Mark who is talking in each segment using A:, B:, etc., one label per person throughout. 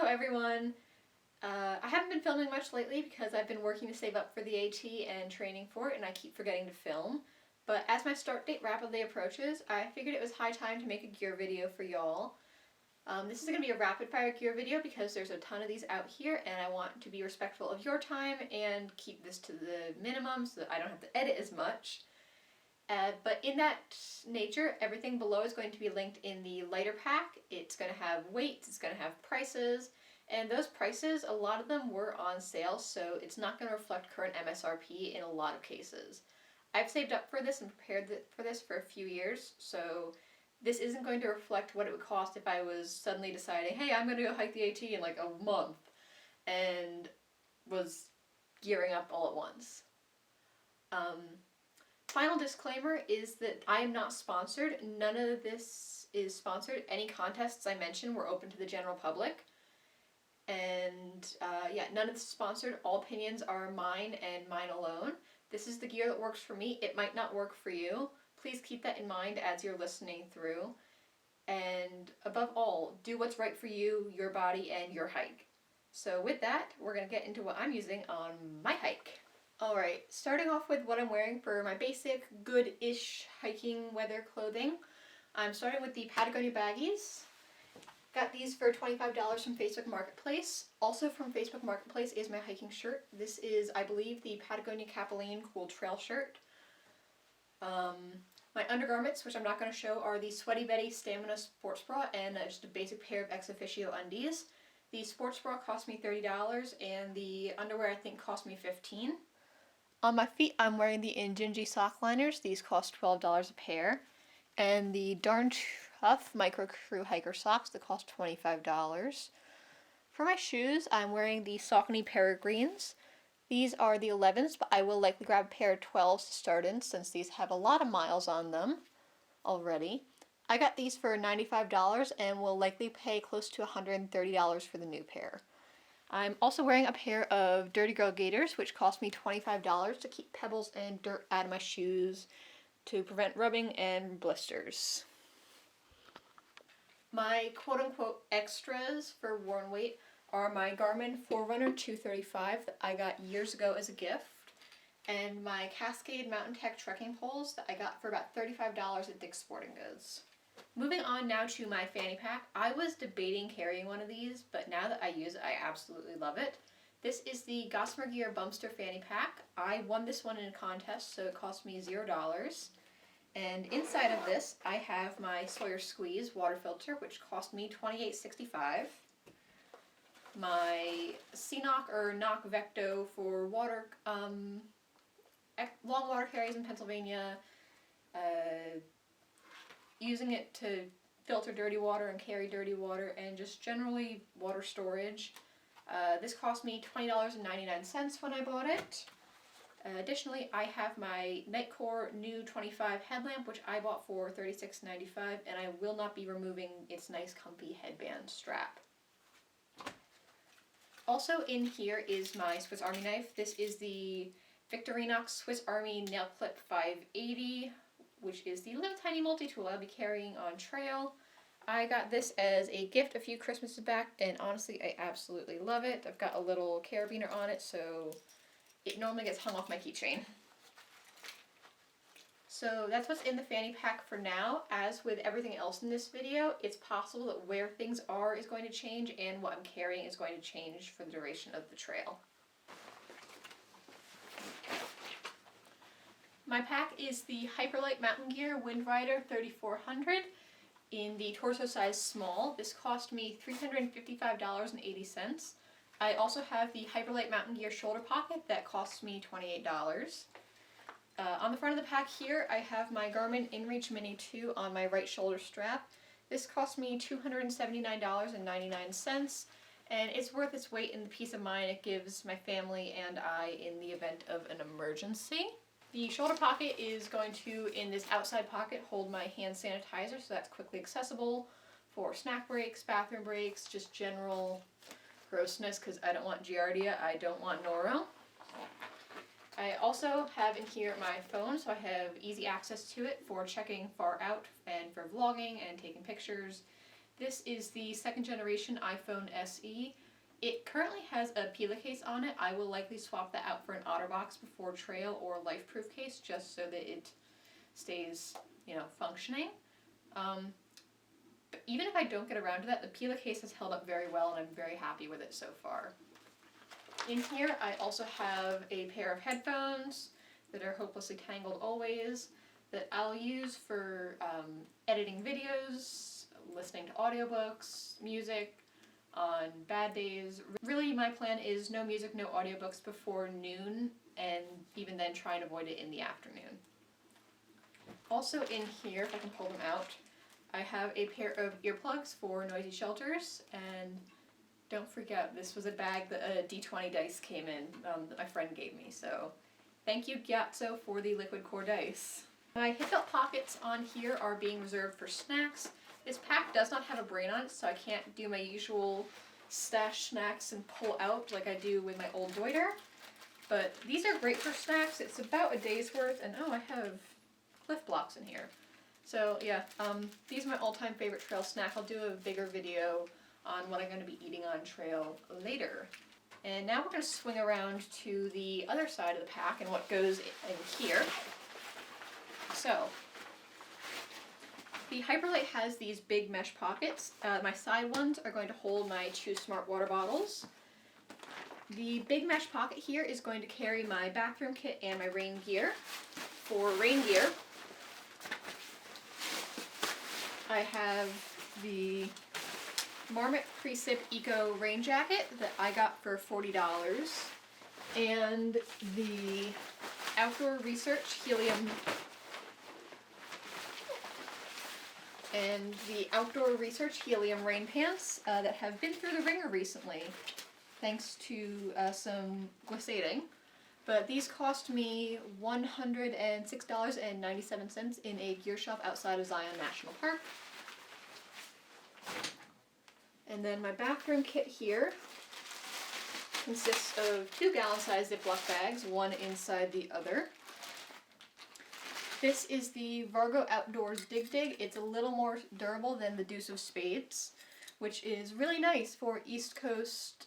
A: everyone! I haven't been filming much lately because I've been working to save up for the AT and training for it, and I keep forgetting to film. But as my start date rapidly approaches, I figured it was high time to make a gear video for y'all. This is going to be a rapid fire gear video because there's a ton of these out here and I want to be respectful of your time and keep this to the minimum so that I don't have to edit as much. But in that nature, everything below is going to be linked in the lighter pack. It's going to have weights, it's going to have prices, and those prices, a lot of them were on sale, so it's not going to reflect current MSRP in a lot of cases. I've saved up for this and prepared for this for a few years, so this isn't going to reflect what it would cost if I was suddenly deciding, hey, I'm going to go hike the AT in like a month, and was gearing up all at once. Final disclaimer is that I am not sponsored. None of this is sponsored. Any contests I mentioned were open to the general public. And yeah, none of this is sponsored. All opinions are mine and mine alone. This is the gear that works for me. It might not work for you. Please keep that in mind as you're listening through. And above all, do what's right for you, your body, and your hike. So with that, we're going to get into what I'm using on my hike. Alright, starting off with what I'm wearing for my basic, good-ish hiking weather clothing. I'm starting with the Patagonia baggies. Got these for $25 from Facebook Marketplace. Also from Facebook Marketplace is my hiking shirt. This is, I believe, the Patagonia Capilene Cool Trail shirt. My undergarments, which I'm not going to show, are the Sweaty Betty Stamina Sports Bra and just a basic pair of Ex Officio undies. The sports bra cost me $30 and the underwear I think cost me $15. On my feet, I'm wearing the Injinji sock liners. These cost $12 a pair. And the Darn Tough Micro Crew Hiker socks that cost $25. For my shoes, I'm wearing the Saucony Peregrines. These are the 11s, but I will likely grab a pair of 12s to start in since these have a lot of miles on them already. I got these for $95 and will likely pay close to $130 for the new pair. I'm also wearing a pair of Dirty Girl Gaiters, which cost me $25 to keep pebbles and dirt out of my shoes to prevent rubbing and blisters. My quote-unquote extras for worn weight are my Garmin Forerunner 235 that I got years ago as a gift, and my Cascade Mountain Tech trekking poles that I got for about $35 at Dick's Sporting Goods. Moving on now to my fanny pack. I was debating carrying one of these, but now that I use it, I absolutely love it. This is the Gossamer Gear Bumpster fanny pack. I won this one in a contest, so it cost me $0. And inside of this, I have my Sawyer Squeeze water filter, which cost me $28.65. My CNOC or NOC Vecto for water, long water carries in Pennsylvania. Using it to filter dirty water and carry dirty water and just generally water storage. This cost me $20.99 when I bought it. Additionally, I have my Nightcore new 25 headlamp, which I bought for $36.95, and I will not be removing its nice comfy headband strap. Also in here is my Swiss Army knife. This is the Victorinox Swiss Army Nail Clip 580. Which is the little tiny multi-tool I'll be carrying on trail. I got this as a gift a few Christmases back, and honestly, I absolutely love it. I've got a little carabiner on it, so it normally gets hung off my keychain. So that's what's in the fanny pack for now. As with everything else in this video, it's possible that where things are is going to change, and what I'm carrying is going to change for the duration of the trail. My pack is the Hyperlight Mountain Gear Wind Rider 3400 in the torso size small. This cost me $355.80. I also have the Hyperlight Mountain Gear shoulder pocket that costs me $28. On the front of the pack here, I have my Garmin InReach Mini 2 on my right shoulder strap. This cost me $279.99, and it's worth its weight in the peace of mind it gives my family and I in the event of an emergency. The shoulder pocket is going to, in this outside pocket, hold my hand sanitizer, so that's quickly accessible for snack breaks, bathroom breaks, just general grossness, because I don't want Giardia, I don't want Noro. I also have in here my phone, so I have easy access to it for checking far out and for vlogging and taking pictures This is the second generation iPhone SE. It currently has a Pila case on it. I will likely swap that out for an OtterBox before Trail or LifeProof case, just so that it stays, functioning. But even if I don't get around to that, the Pila case has held up very well, and I'm very happy with it so far. In here, I also have a pair of headphones that are hopelessly tangled always, that I'll use for editing videos, listening to audiobooks, music, on bad days. Really, my plan is no music, no audiobooks before noon, and even then try and avoid it in the afternoon. Also in here, if I can pull them out, I have a pair of earplugs for noisy shelters, and don't forget, this was a bag that a D20 dice came in that my friend gave me, so thank you Gyatso for the liquid core dice. My hip belt pockets on here are being reserved for snacks. This pack does not have a brain on it, so I can't do my usual stash snacks and pull out like I do with my old Deuter. But these are great for snacks. It's about a day's worth, and oh, I have Cliff Blocks in here. So yeah, these are my all-time favorite trail snack. I'll do a bigger video on what I'm going to be eating on trail later. And now we're going to swing around to the other side of the pack and what goes in here. So, the Hyperlite has these big mesh pockets. My side ones are going to hold my 2 smart water bottles. The big mesh pocket here is going to carry my bathroom kit and my rain gear. For rain gear, I have the Marmot Precip Eco Rain Jacket that I got for $40, and the Outdoor Research Helium rain pants that have been through the ringer recently, thanks to some glissading. But these cost me $106.97 in a gear shop outside of Zion National Park. And then my bathroom kit here consists of 2 gallon-sized Ziploc bags, one inside the other. This is the Vargo Outdoors Dig Dig. It's a little more durable than the Deuce of Spades, which is really nice for East Coast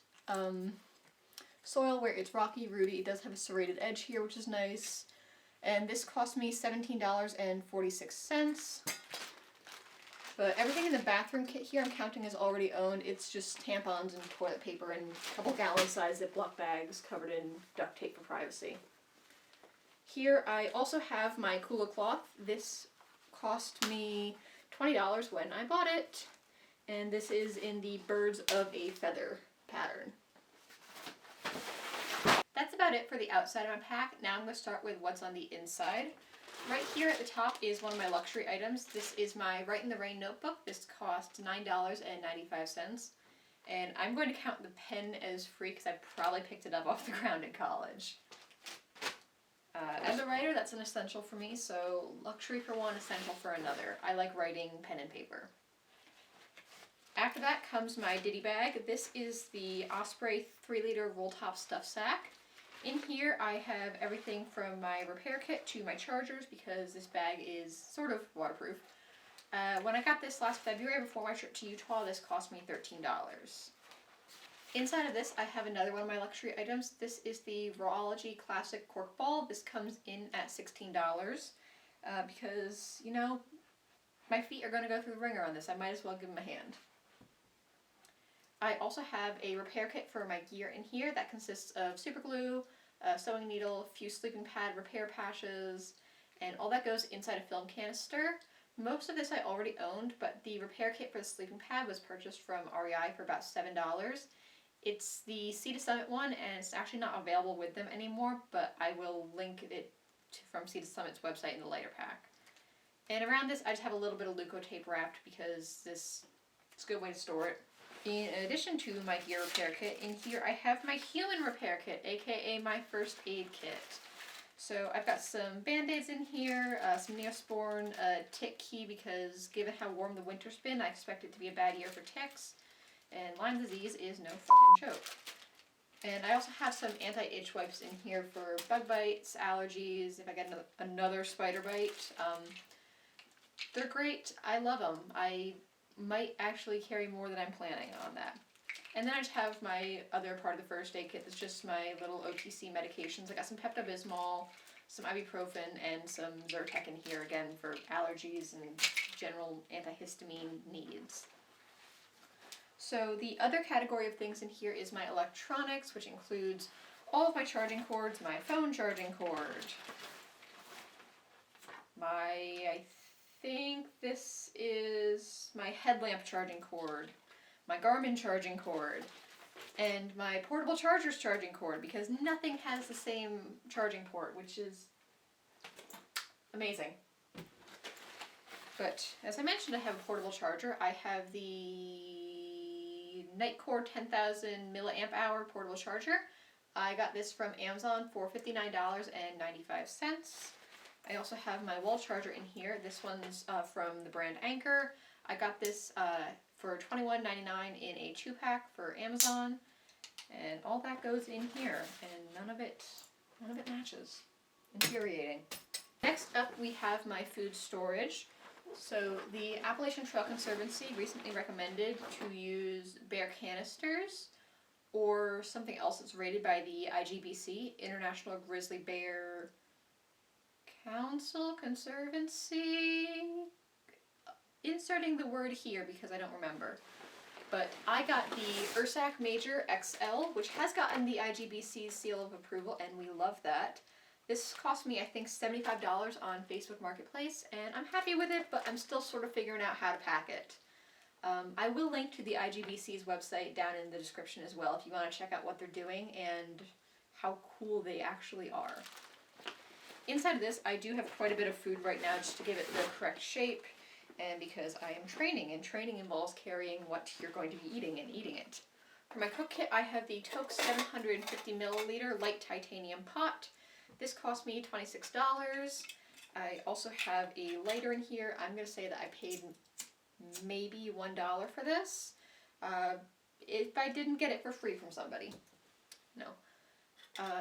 A: soil where it's rocky, rooty. It does have a serrated edge here, which is nice. And this cost me $17.46. But everything in the bathroom kit here I'm counting as already owned. It's just tampons and toilet paper and a couple gallon-sized Ziploc bags covered in duct tape for privacy. Here I also have my Kula cloth. This cost me $20 when I bought it. And this is in the Birds of a Feather pattern. That's about it for the outside of my pack. Now I'm going to start with what's on the inside. Right here at the top is one of my luxury items. This is my Write in the Rain notebook. This costs $9.95. And I'm going to count the pen as free because I probably picked it up off the ground in college. As a writer, that's an essential for me, so luxury for one, essential for another. I like writing pen and paper. After that comes my ditty bag. This is the Osprey 3-liter roll-top stuff sack. In here I have everything from my repair kit to my chargers because this bag is sort of waterproof. When I got this last February before my trip to Utah, this cost me $13. Inside of this I have another one of my luxury items. This is the Rawology Classic Cork Ball. This comes in at $16 because, my feet are going to go through the ringer on this. I might as well give them a hand. I also have a repair kit for my gear in here that consists of super glue, a sewing needle, a few sleeping pad repair patches, and all that goes inside a film canister. Most of this I already owned, but the repair kit for the sleeping pad was purchased from REI for about $7. It's the Sea to Summit one, and it's actually not available with them anymore, but I will link it from Sea to Summit's website in the lighter pack. And around this I just have a little bit of Leuko tape wrapped because it's a good way to store it. In addition to my gear repair kit, in here I have my human repair kit, aka my first aid kit. So I've got some band-aids in here, some Neosporin, a tick key because given how warm the winter's been, I expect it to be a bad year for ticks. And Lyme disease is no fucking joke. And I also have some anti-itch wipes in here for bug bites, allergies, if I get another spider bite. They're great. I love them. might actually carry more than I'm planning on that. And then I just have my other part of the first aid kit that's just my little OTC medications. I got some Pepto-Bismol, some ibuprofen, and some Zyrtec in here, again, for allergies and general antihistamine needs. So the other category of things in here is my electronics, which includes all of my charging cords, my phone charging cord, I think this is my headlamp charging cord, my Garmin charging cord, and my portable charger's charging cord, because nothing has the same charging port, which is amazing. But as I mentioned, I have a portable charger. I have the Nightcore 10,000 milliamp hour portable charger. I got this from Amazon for $59.95. I also have my wall charger in here. This one's from the brand Anchor. I got this for $21.99 in a 2-pack for Amazon. And all that goes in here, and none of it matches. Infuriating. Next up, we have my food storage. So the Appalachian Trail Conservancy recently recommended to use bear canisters or something else that's rated by the IGBC, International Grizzly Bear Council Conservancy. Inserting the word here because I don't remember. But I got the Ursac Major XL, which has gotten the IGBC seal of approval, and we love that. This cost me, I think, $75 on Facebook Marketplace, and I'm happy with it, but I'm still sort of figuring out how to pack it. I will link to the IGBC's website down in the description as well if you want to check out what they're doing and how cool they actually are. Inside of this, I do have quite a bit of food right now just to give it the correct shape, and because I am training, and training involves carrying what you're going to be eating and eating it. For my cook kit, I have the Toke 750 milliliter light titanium pot. This cost me $26. I also have a lighter in here. I'm going to say that I paid maybe $1 for this. If I didn't get it for free from somebody. No.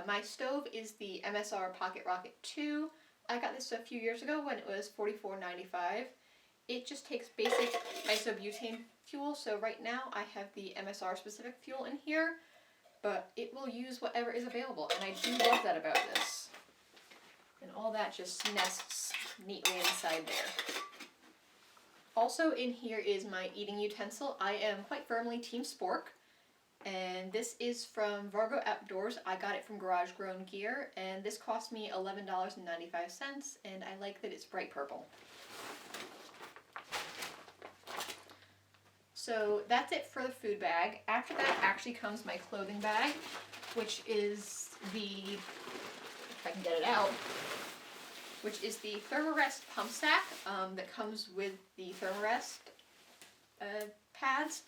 A: My stove is the MSR Pocket Rocket 2. I got this a few years ago when it was $44.95. It just takes basic isobutane fuel, so right now I have the MSR specific fuel in here, but it will use whatever is available, and I do love that about this. And all that just nests neatly inside there. Also in here is my eating utensil. I am quite firmly Team Spork, and this is from Vargo Outdoors. I got it from Garage Grown Gear, and this cost me $11.95, and I like that it's bright purple. So that's it for the food bag. After that actually comes my clothing bag, which is the, if I can get it out, which is the Thermarest pump sack that comes with the Thermarest pads,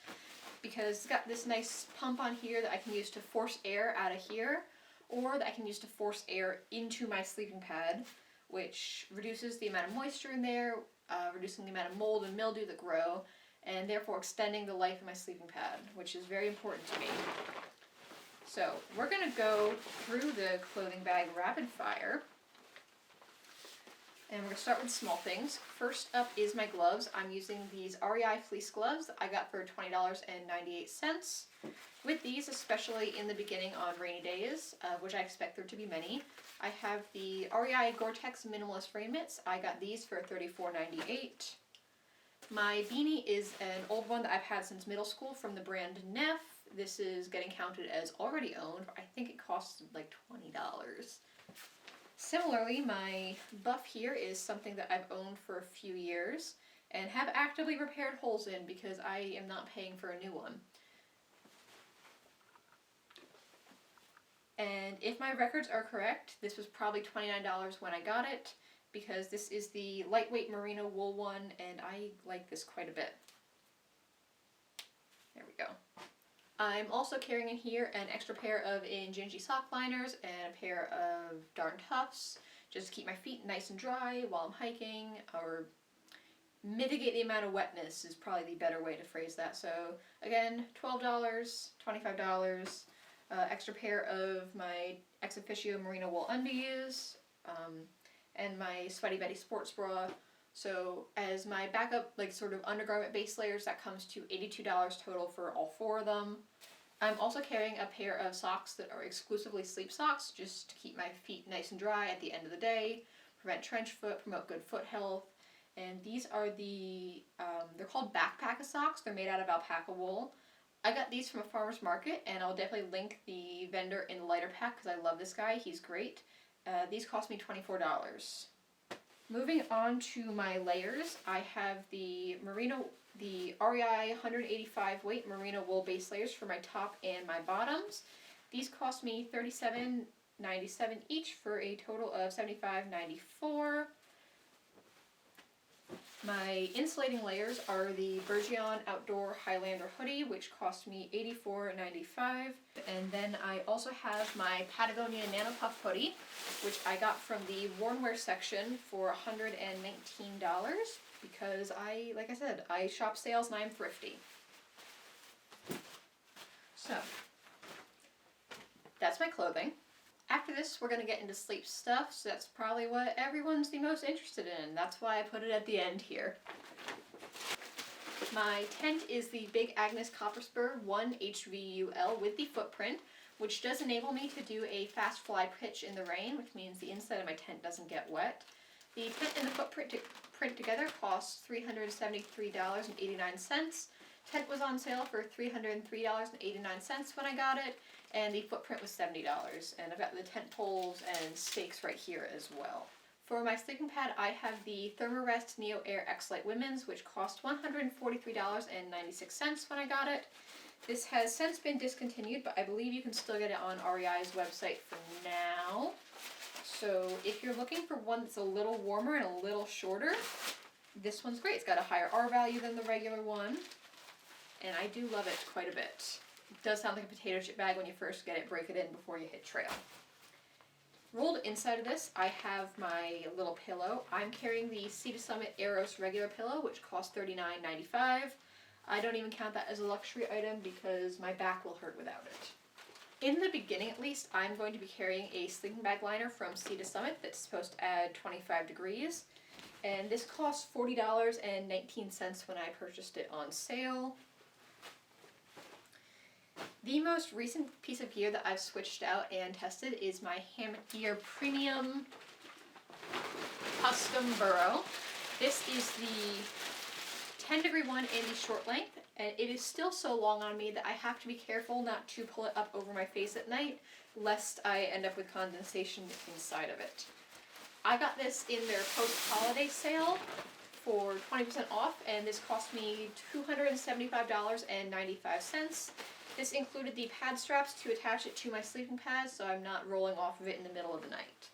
A: because it's got this nice pump on here that I can use to force air out of here, or that I can use to force air into my sleeping pad, which reduces the amount of moisture in there, reducing the amount of mold and mildew that grow, and therefore extending the life of my sleeping pad, which is very important to me. So we're going to go through the clothing bag rapid fire. And we're going to start with small things. First up is my gloves. I'm using these REI fleece gloves that I got for $20.98. With these, especially in the beginning on rainy days, which I expect there to be many, I have the REI Gore-Tex Minimalist Rain Mitts. I got these for $34.98. My beanie is an old one that I've had since middle school from the brand Neff. This is getting counted as already owned. I think it costs like $20. Similarly, my buff here is something that I've owned for a few years and have actively repaired holes in because I am not paying for a new one. And if my records are correct, this was probably $29 when I got it, because this is the lightweight merino wool one, and I like this quite a bit. There we go. I'm also carrying in here an extra pair of Injinji sock liners and a pair of Darn Toughs, just to keep my feet nice and dry while I'm hiking, or mitigate the amount of wetness is probably the better way to phrase that. So again, $12, $25, extra pair of my Ex Officio merino wool undies, and my Sweaty Betty sports bra, So as my backup, like sort of undergarment base layers, that comes to $82 total for all 4 of them. I'm also carrying a pair of socks that are exclusively sleep socks, just to keep my feet nice and dry at the end of the day, prevent trench foot, promote good foot health. And these are the, they're called backpacker socks. They're made out of alpaca wool. I got these from a farmer's market, and I'll definitely link the vendor in the lighter pack because I love this guy. He's great. These cost me $24. Moving on to my layers, I have the REI 185 weight merino wool base layers for my top and my bottoms. These cost me $37.97 each for a total of $75.94. My insulating layers are the Bergeon Outdoor Highlander hoodie, which cost me $84.95. And then I also have my Patagonia Nano Puff hoodie, which I got from the worn-wear section for $119 because like I said, I shop sales and I'm thrifty. So, that's my clothing. After this, we're going to get into sleep stuff, so that's probably what everyone's the most interested in. That's why I put it at the end here. My tent is the Big Agnes Copperspur 1 HVUL with the footprint, which does enable me to do a fast fly pitch in the rain, which means the inside of my tent doesn't get wet. The tent and the footprint together costs $373.89. Tent was on sale for $303.89 when I got it, and the footprint was $70. And I've got the tent poles and stakes right here as well. For my sleeping pad, I have the Thermarest Neo Air X-Lite Women's, which cost $143.96 when I got it. This has since been discontinued, but I believe you can still get it on REI's website for now. So if you're looking for one that's a little warmer and a little shorter, this one's great. It's got a higher R value than the regular one, and I do love it quite a bit. It does sound like a potato chip bag when you first get it. Break it in before you hit trail. Rolled inside of this, I have my little pillow. I'm carrying the Sea to Summit Eros regular pillow, which costs $39.95. I don't even count that as a luxury item because my back will hurt without it. In the beginning, at least, I'm going to be carrying a sleeping bag liner from Sea to Summit that's supposed to add 25 degrees. And this cost $40.19 when I purchased it on sale. The most recent piece of gear that I've switched out and tested is my Hammock Gear Premium Custom Burrow. This is the 10-degree one in the short length, and it is still so long on me that I have to be careful not to pull it up over my face at night, lest I end up with condensation inside of it. I got this in their post-holiday sale for 20% off, and this cost me $275.95. This included the pad straps to attach it to my sleeping pad, so I'm not rolling off of it in the middle of the night.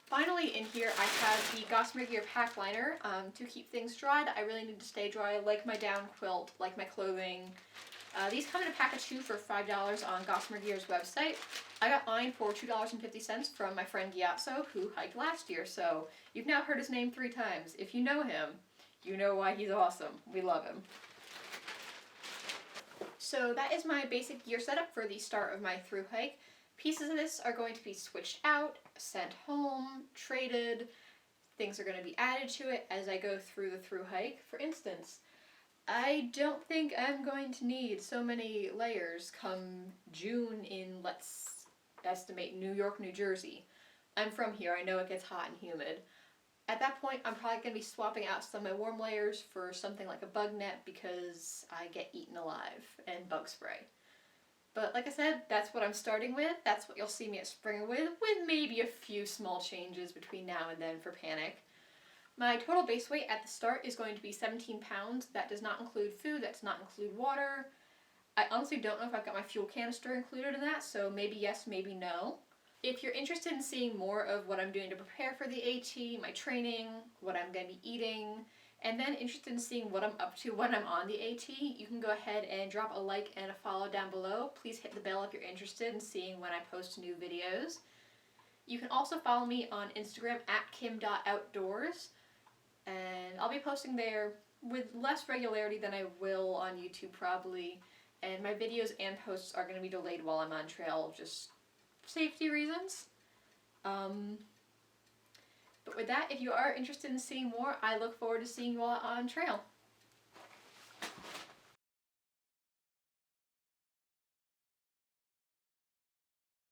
A: Finally, in here I have the Gossamer Gear pack liner to keep things dried. I really need to stay dry, like my down quilt, like my clothing. These come in a pack of 2 for $5 on Gossamer Gear's website. I got mine for $2.50 from my friend Gyatso, who hiked last year, so you've now heard his name 3 times. If you know him, you know why he's awesome. We love him. So that is my basic gear setup for the start of my thru hike. Pieces of this are going to be switched out, sent home, traded. Things are going to be added to it as I go through the thru hike. For instance, I don't think I'm going to need so many layers come June in, let's estimate, New York, New Jersey. I'm from here. I know it gets hot and humid. At that point, I'm probably going to be swapping out some of my warm layers for something like a bug net because I get eaten alive, and bug spray. But like I said, that's what I'm starting with. That's what you'll see me at Springer with maybe a few small changes between now and then for panic. My total base weight at the start is going to be 17 pounds. That does not include food, that does not include water. I honestly don't know if I've got my fuel canister included in that, so maybe yes, maybe no. If you're interested in seeing more of what I'm doing to prepare for the AT, my training, what I'm going to be eating, and then interested in seeing what I'm up to when I'm on the AT, you can go ahead and drop a like and a follow down below. Please hit the bell if you're interested in seeing when I post new videos. You can also follow me on Instagram at kim.outdoors, and I'll be posting there with less regularity than I will on YouTube probably, and my videos and posts are going to be delayed while I'm on trail, just safety reasons. But with that, if you are interested in seeing more, I look forward to seeing you all on trail.